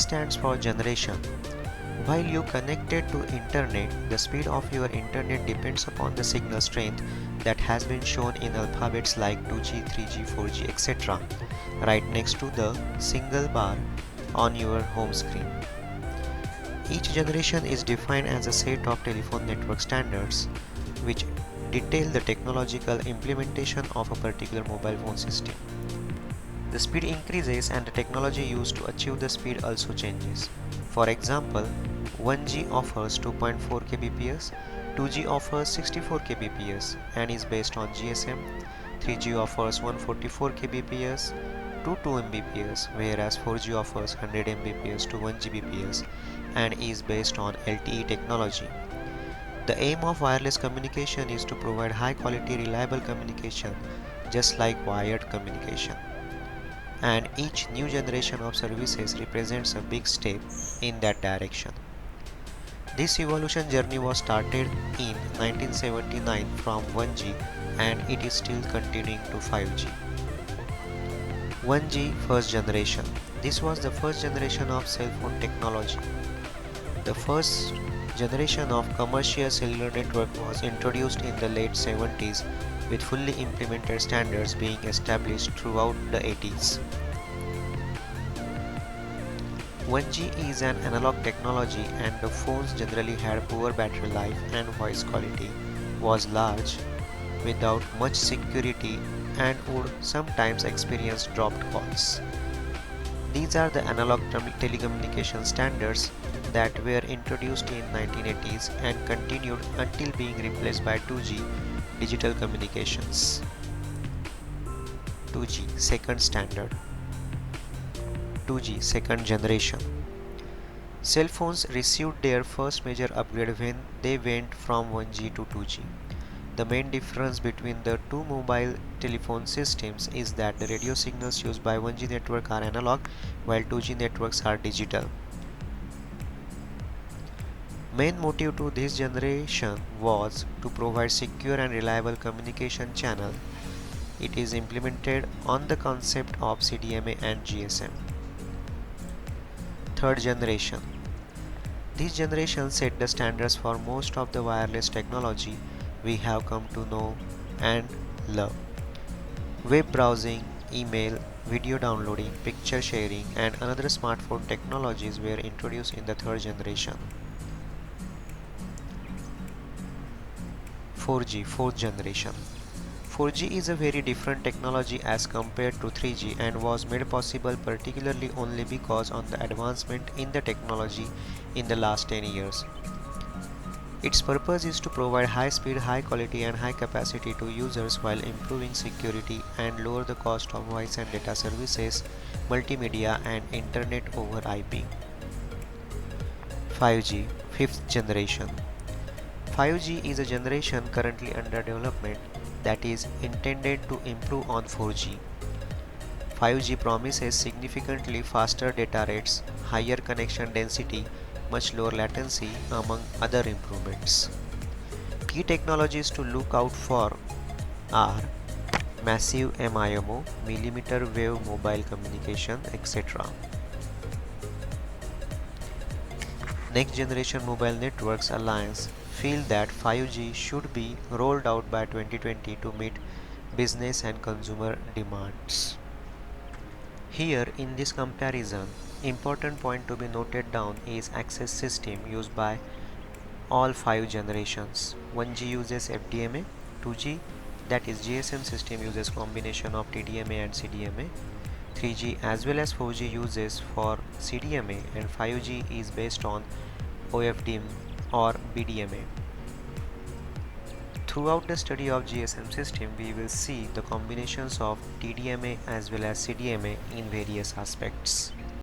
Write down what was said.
stands for generation. While you connected to internet, the speed of your internet depends upon the signal strength that has been shown in alphabets like 2G, 3G, 4G, etc. right next to the single bar on your home screen. Each generation is defined as a set of telephone network standards which detail the technological implementation of a particular mobile phone system. The speed increases and the technology used to achieve the speed also changes. For example, 1G offers 2.4 kbps, 2G offers 64 kbps and is based on GSM, 3G offers 144 kbps to 2 Mbps, whereas 4G offers 100 Mbps to 1 Gbps and is based on LTE technology. The aim of wireless communication is to provide high quality reliable communication just like wired communication. And each new generation of services represents a big step in that direction. This evolution journey was started in 1979 from 1G and it is still continuing to 5G. 1G first generation. This was the first generation of cell phone technology. The first generation of commercial cellular network was introduced in the late 70s with fully implemented standards being established throughout the 80s. 1G is an analog technology and the phones generally had poor battery life and voice quality, was large, without much security and would sometimes experience dropped calls. These are the analog telecommunication standards that were introduced in 1980s and continued until being replaced by 2G digital communications. 2G second standard. 2G second generation. Cell phones received their first major upgrade when they went from 1G to 2G. The main difference between the two mobile telephone systems is that the radio signals used by 1G network are analog while 2G networks are digital. Main motive to this generation was to provide secure and reliable communication channel. It is implemented on the concept of CDMA and GSM. Third generation. This generation set the standards for most of the wireless technology we have come to know and love. Web browsing, email, video downloading, picture sharing, and another smartphone technologies were introduced in the third generation. 4G, fourth generation. 4G is a very different technology as compared to 3G and was made possible particularly only because of the advancement in the technology in the last 10 years. Its purpose is to provide high speed, high quality and high capacity to users while improving security and lower the cost of voice and data services, multimedia and internet over IP. 5G, fifth generation. 5G is a generation currently under development that is intended to improve on 4G. 5G promises significantly faster data rates, higher connection density, much lower latency, among other improvements. Key technologies to look out for are massive MIMO, millimeter wave mobile communication, etc. Next Generation Mobile Networks Alliance feel that 5G should be rolled out by 2020 to meet business and consumer demands. Here in this comparison, important point to be noted down is access system used by all 5 generations. 1G uses FDMA, 2G that is GSM system uses combination of TDMA and CDMA, 3G as well as 4G uses for CDMA and 5G is based on OFDM or BDMA. Throughout the study of GSM system, we will see the combinations of TDMA as well as CDMA in various aspects.